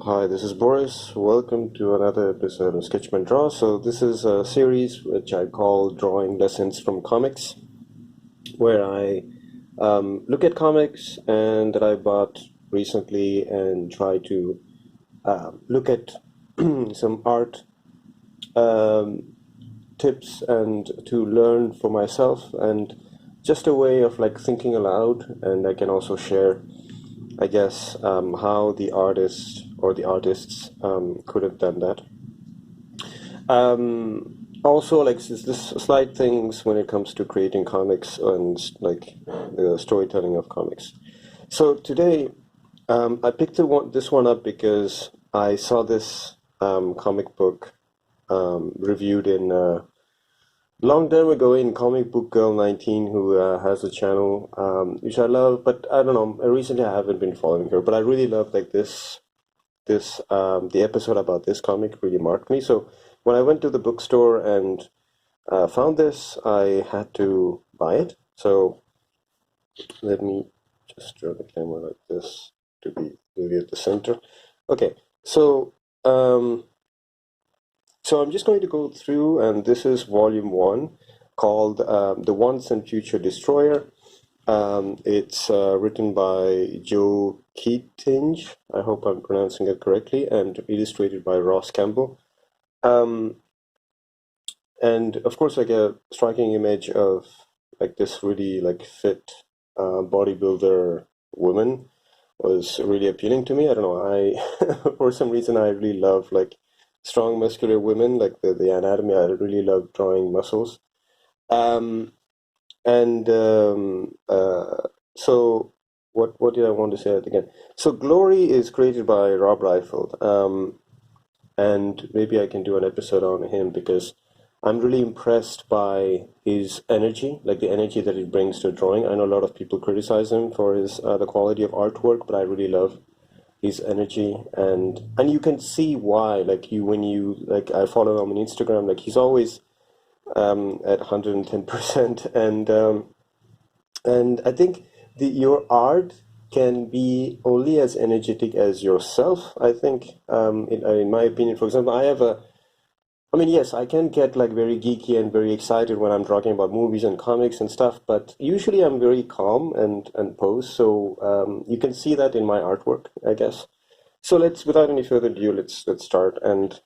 Hi, this is Boris. Welcome to another episode of Sketchman Draw. So this is a series which I call Drawing Lessons from Comics, where I look at comics and that I bought recently and try to look at some art um, tips and to learn for myself and just a way of like thinking aloud. And I can also share, I guess, how the artist or the artists could have done that. Also, like this slight things when it comes to creating comics and like the storytelling of comics. So today, I picked this one up because I saw this comic book reviewed in long time ago in Comic Book Girl 19, who has a channel which I love, but I don't know. Recently, I haven't been following her, but I really love like this the episode about this comic really marked me. So when I went to the bookstore and found this, I had to buy it. So let me just draw the camera like this to be really at the center. Okay, so I'm just going to go through, and this is volume one, called The Once and Future Destroyer. It's written by Joe Keatinge. I hope I'm pronouncing it correctly, and illustrated by Ross Campbell. Um, and of course, like a striking image of like this really like fit bodybuilder woman was really appealing to me. I don't know. I for some reason I really love like strong muscular women, like the anatomy. I really love drawing muscles. Um, and so what did I want to say again? So Glory is created by Rob Liefeld, and maybe I can do an episode on him because I'm really impressed by his energy, like the energy that he brings to drawing. I know a lot of people criticize him for his the quality of artwork, but I really love his energy, and you can see why. Like you when you like I follow him on Instagram, like he's always at 110%, and I think your art can be only as energetic as yourself. I think, in my opinion, for example, I mean, yes, I can get like very geeky and very excited when I'm talking about movies and comics and stuff, but usually I'm very calm and posed. So you can see that in my artwork, I guess. So without any further ado, let's start. And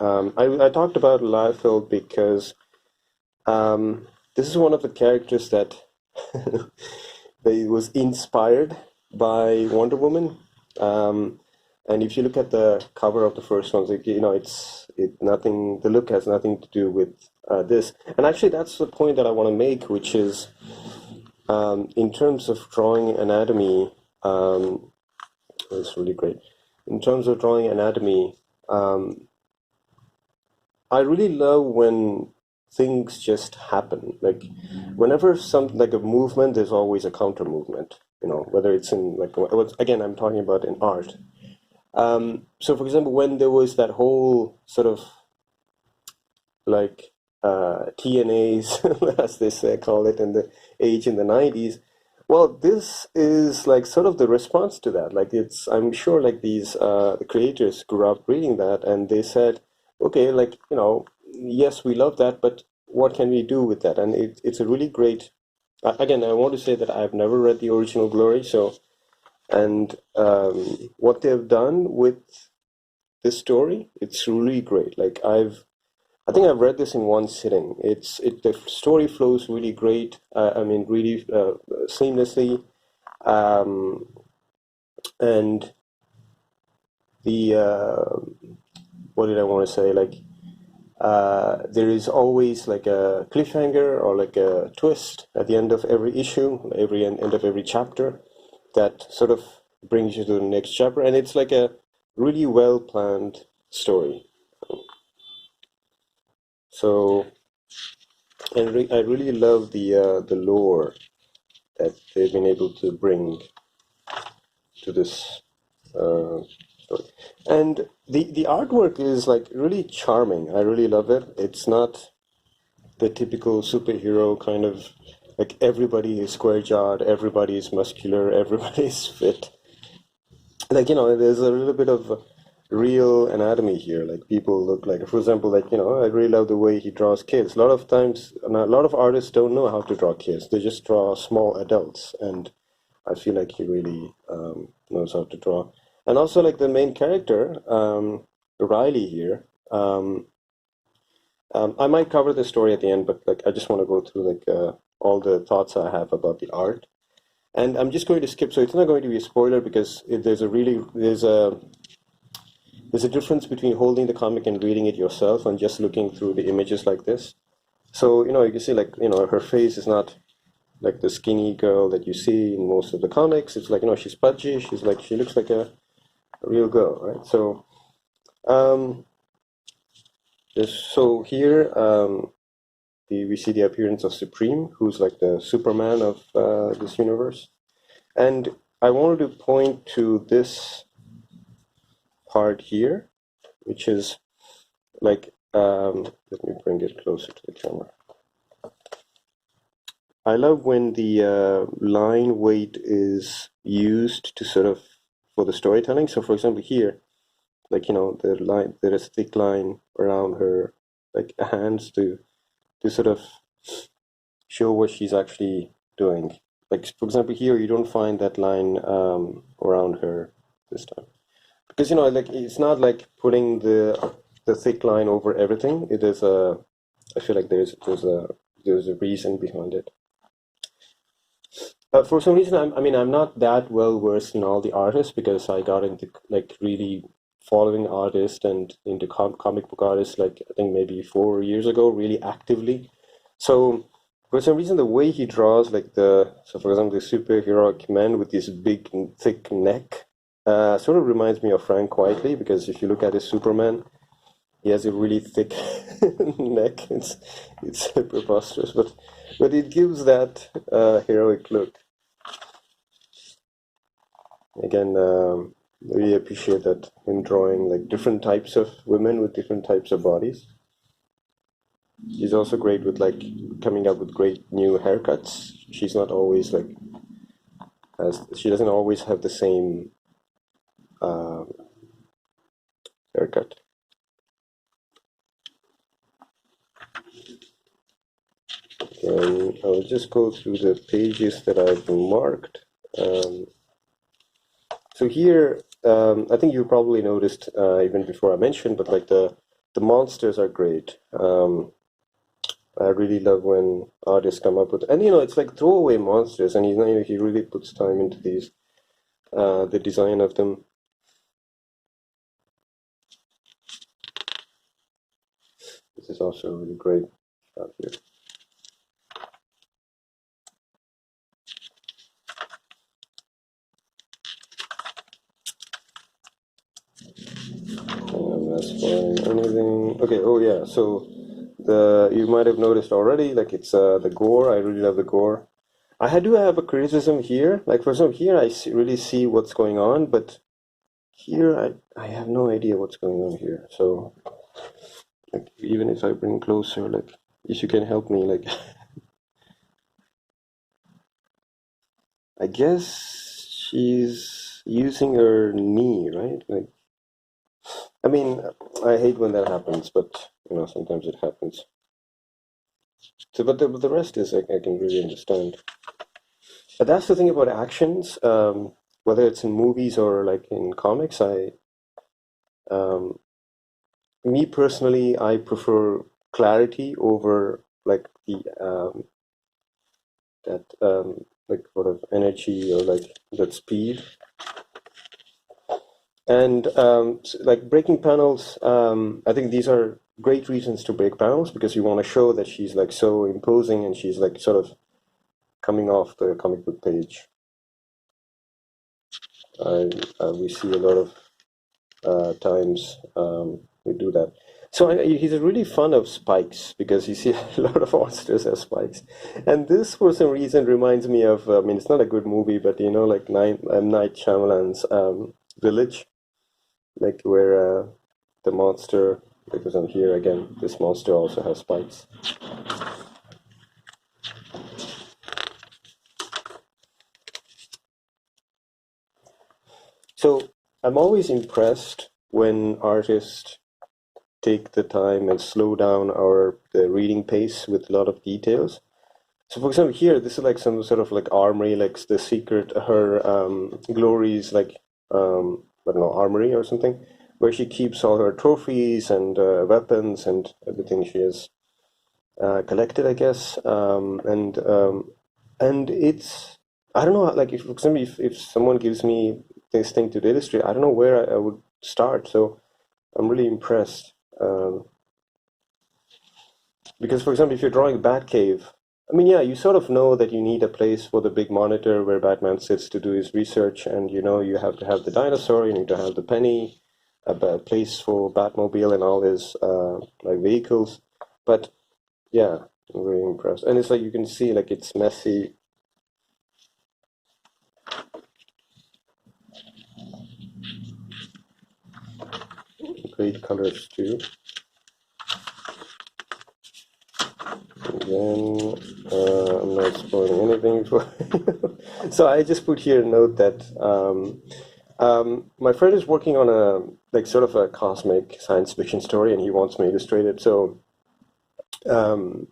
I talked about Liefeld because this is one of the characters that they was inspired by Wonder Woman. And if you look at the cover of the first one, it nothing. The look has nothing to do with this. And actually, that's the point that I want to make, which is in terms of drawing anatomy. It's really great. In terms of drawing anatomy, I really love when things just happen. Like whenever something like a movement, there's always a counter movement. Whether it's in like again, I'm talking about in art. So for example, when there was that whole sort of like TNAs, as they say, call it in the age in the 90s. Well, this is like sort of the response to that. Like I'm sure like these the creators grew up reading that and they said, okay, like, yes, we love that, but what can we do with that? And it's a really great, again, I want to say that I've never read the original Glory, so, and what they've done with this story, it's really great. Like I think I've read this in one sitting. The story flows really great. I mean, really seamlessly, um, and the what did I want to say? Like there is always like a cliffhanger or like a twist at the end of every issue, every end of every chapter, that sort of brings you to the next chapter, and it's like a really well planned story. So, I really love the lore that they've been able to bring to this story. And the artwork is like really charming. I really love it. It's not the typical superhero kind of like everybody is square jawed, everybody is muscular, everybody is fit. Like, there's a little bit of real anatomy here. Like people look like, for example, like, I really love the way he draws kids. A lot of times, a lot of artists don't know how to draw kids. They just draw small adults, and I feel like he really knows how to draw. And also, like the main character, Riley here. I might cover the story at the end, but like I just want to go through like all the thoughts I have about the art. And I'm just going to skip, so it's not going to be a spoiler because there's a difference between holding the comic and reading it yourself and just looking through the images like this. So, you can see like, her face is not like the skinny girl that you see in most of the comics. It's like, she's pudgy, she looks like a real girl, right? So, um, so here we see the appearance of Supreme, who's like the Superman of this universe. And I wanted to point to this part here, which is like, let me bring it closer to the camera. I love when the line weight is used to sort of for the storytelling. So, for example, here, like the line, there is a thick line around her like hands to sort of show what she's actually doing. Like, for example, here you don't find that line around her this time because like it's not like putting the thick line over everything. It is a I feel like there's a reason behind it. For some reason, I'm not that well versed in all the artists because I got into like really following artists and into comic book artists like I think maybe 4 years ago, really actively. So for some reason, the way he draws so for example, the superheroic man with this big thick neck, sort of reminds me of Frank Quitely because if you look at his Superman, he has a really thick neck. It's preposterous, but it gives that heroic look. Again, really appreciate that in drawing like different types of women with different types of bodies. She's also great with like coming up with great new haircuts. She's not always like she doesn't always have the same uh, haircut. And I'll just go through the pages that I've marked. So here, I think you probably noticed even before I mentioned, but like the monsters are great. I really love when artists come up with, and it's like throwaway monsters, and he really puts time into these, the design of them. This is also a really great shot here. That's fine. Anything? Okay. Oh yeah. So you might have noticed already, like it's the gore. I really love the gore. I do have a criticism here. Like for example, here really see what's going on, but here I have no idea what's going on here. So like even if I bring closer, like if you can help me, like I guess she's using her knee, right? Like I mean, I hate when that happens, but sometimes it happens. So, but the rest is I can really understand. But that's the thing about actions, whether it's in movies or like in comics. Um, Me personally, I prefer clarity over like the that like sort of energy or like that speed. And like breaking panels, I think these are great reasons to break panels because you want to show that she's like so imposing and she's like sort of coming off the comic book page. We see a lot of times we do that. So he's really fond of spikes because you see a lot of monsters have spikes, and this for some reason reminds me of. I mean, it's not a good movie, but like Night Shyamalan's Village, like where the monster. Because I'm here again, this monster also has spikes. So I'm always impressed when artists take the time and slow down the reading pace with a lot of details. So, for example, here this is like some sort of like armory, like the secret, her Glory's like I don't know, armory or something, where she keeps all her trophies and weapons and everything she has collected, I guess. And it's I don't know, like if for example, if someone gives me this thing to illustrate, I don't know where I would start. So I'm really impressed. Because, for example, if you're drawing Batcave, I mean, yeah, you sort of know that you need a place for the big monitor where Batman sits to do his research, and you know you have to have the dinosaur, you need to have the penny, place for Batmobile and all his like vehicles. But yeah, I'm really impressed. And it's like you can see like it's messy, great colors too. And then I'm not spoiling anything for. So I just put here a note that my friend is working on a like sort of a cosmic science fiction story, and he wants me to illustrate it. So um,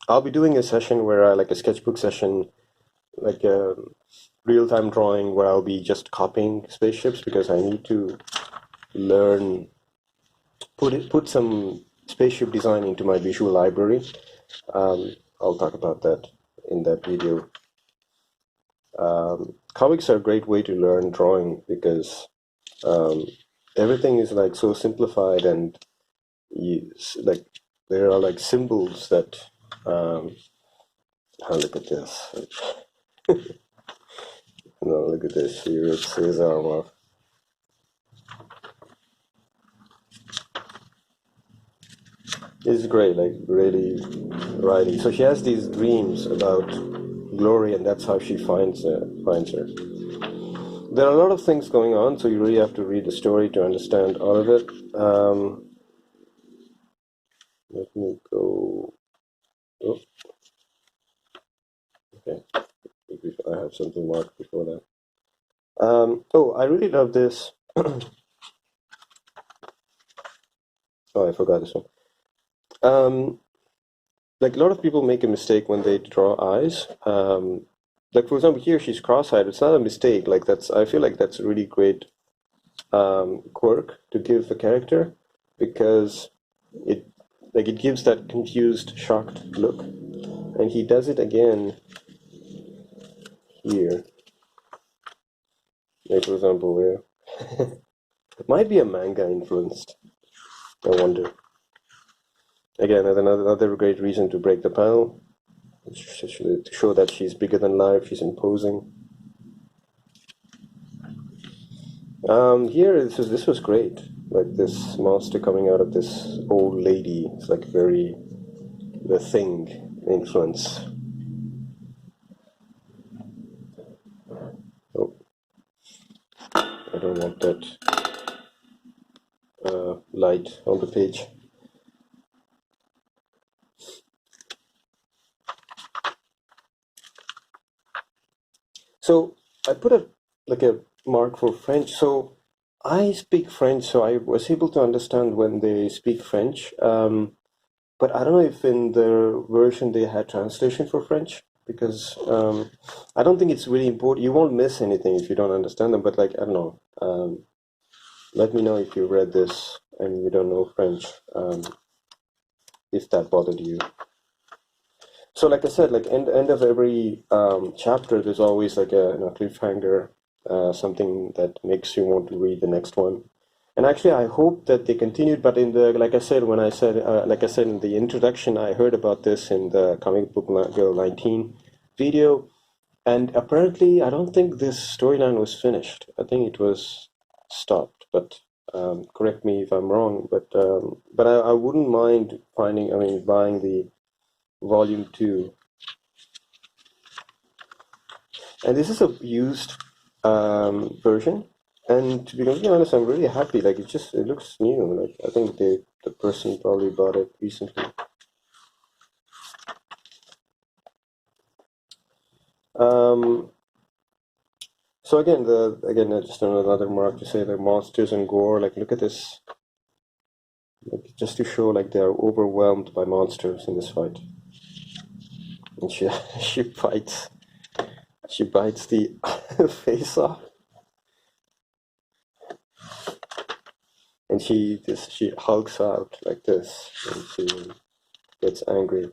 I'll be doing a session where I like a sketchbook session, like a real-time drawing where I'll be just copying spaceships because I need to learn put some spaceship design into my visual library. I'll talk about that in that video. Comics are a great way to learn drawing because um, everything is like so simplified, and like there are like symbols that um, look at this. No, look at this here. It's his armor. It's great, like really writing. So she has these dreams about Glory, and that's how she finds her. There are a lot of things going on, so you really have to read the story to understand all of it. Let me go. Oh, okay. I have something marked before that. Oh, I really love this. Oh, I forgot this one. Um, like a lot of people make a mistake when they draw eyes. Like for example, here she's cross-eyed. It's not a mistake. Like I feel like that's a really great quirk to give the character because it it gives that confused, shocked look. And he does it again here. Like for example, where it might be a manga influenced. I wonder. Again, another great reason to break the panel. To show that she's bigger than life, she's imposing. Here, this was great. Like this monster coming out of this old lady. It's like very the Thing influence. Oh, I don't want that light on the page. So I put a mark for French. So I speak French, so I was able to understand when they speak French. But I don't know if in the version they had translation for French because I don't think it's really important. You won't miss anything if you don't understand them. But like I don't know. Let me know if you read this and you don't know French. If that bothered you. So, like I said, like end of every chapter, there's always like a cliffhanger, something that makes you want to read the next one. And actually, I hope that they continued. But in the like I said when I said like I said in the introduction, I heard about this in the Comic Book Girl 19 video, and apparently, I don't think this storyline was finished. I think it was stopped. But correct me if I'm wrong. But I wouldn't mind buying the volume 2. And this is a used version. And to be completely honest, I'm really happy. Like it looks new. Like I think the person probably bought it recently. Um, So again, just another mark to say the monsters and gore. Like, look at this. Like, just to show like they are overwhelmed by monsters in this fight. And she she bites the face off, and she hulks out like this, and she gets angry.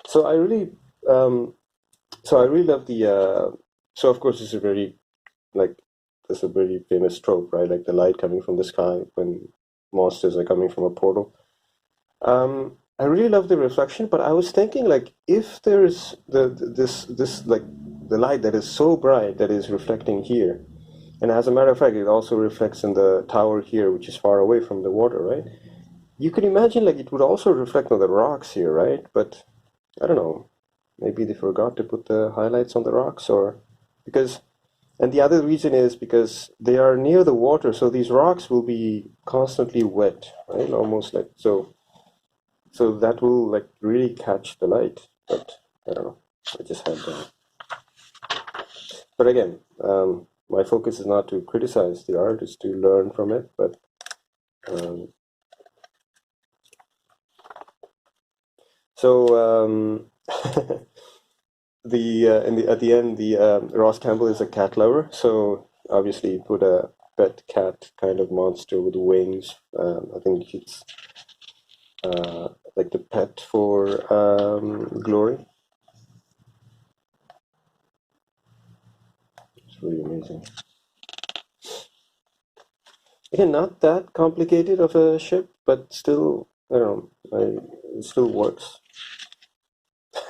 So I really love the so of course it's a very like this is a very famous trope, right? Like the light coming from the sky when monsters are coming from a portal. I really love the reflection, but I was thinking like if there's this like the light that is so bright that is reflecting here, and as a matter of fact, it also reflects in the tower here, which is far away from the water, right? You could imagine like it would also reflect on the rocks here, right? But I don't know. Maybe they forgot to put the highlights on the rocks, or because, and the other reason is because they are near the water, so these rocks will be constantly wet, right? Almost like so. So that will like really catch the light. But I don't know. I just had that. But again, my focus is not to criticize the art; it's to learn from it. But um, so at the end, the Ross Campbell is a cat lover, so obviously he put a pet cat kind of monster with wings. I think it's like the pet for Glory. It's really amazing. Again, not that complicated of a ship, but still, I don't know, it still works.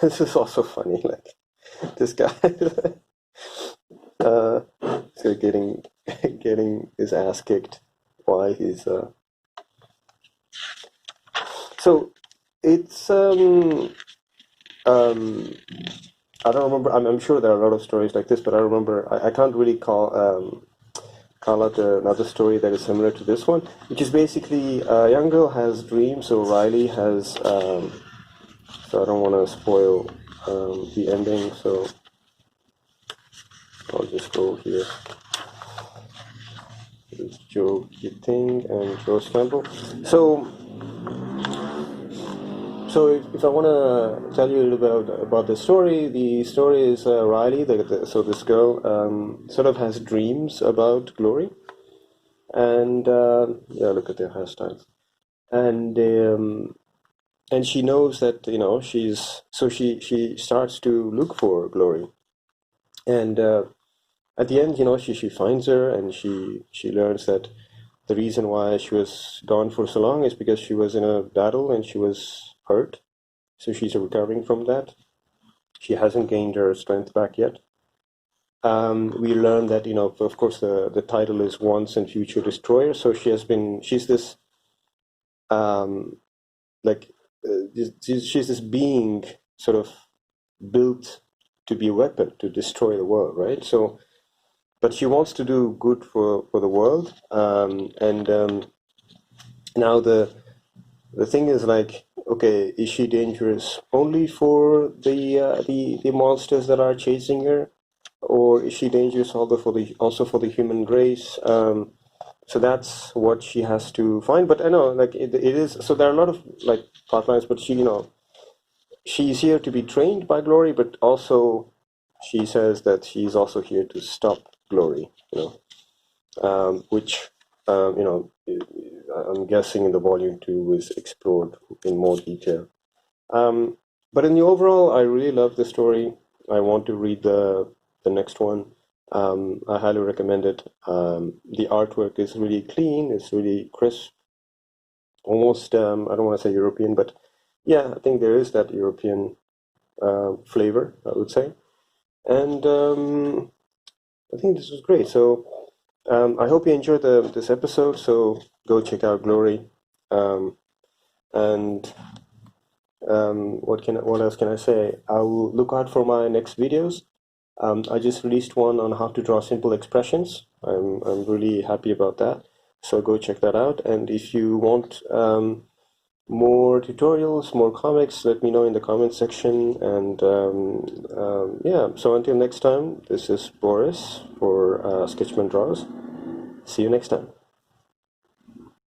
This is also funny, like this guy. uh, so getting his ass kicked while he's so it's um I don't remember. I'm sure there are a lot of stories like this, but I remember I can't really call out another story that is similar to this one, which is basically a young girl has dreams. So Riley has so I don't want to spoil the ending, so I'll just go here. It's Joe Keatinge and Rose Campbell. So if I want to tell you a little bit about the story is Riley, so this girl sort of has dreams about Glory, and yeah, look at their hairstyles, and and she knows that she starts to look for Glory, and at the end, she finds her, and she learns that the reason why she was gone for so long is because she was in a battle and she was hurt. So she's recovering from that. She hasn't gained her strength back yet. We learn that, of course, the title is Once and Future Destroyer. So she's this, like, she's this being sort of built to be a weapon to destroy the world, right? So, but she wants to do good for the world. And now the thing is like, okay, is she dangerous only for the monsters that are chasing her, or is she dangerous also for the human race? So that's what she has to find. But I know, like it is. So there are a lot of like plot lines, but she's here to be trained by Glory, but also she says that she's also here to stop Glory. Which I'm guessing in the volume 2 is explored in more detail. But in the overall, I really love the story. I want to read the next one. I highly recommend it. The artwork is really clean. It's really crisp. Almost, I don't want to say European, but yeah, I think there is that European flavor, I would say. And I think this was great. So I hope you enjoyed this episode. So go check out Glory. And what else can I say? I'll look out for my next videos. I just released one on how to draw simple expressions. I'm really happy about that. So go check that out. And if you want more tutorials, more comics, let me know in the comment section. And yeah, so until next time, this is Boris for Sketchman Draws. See you next time.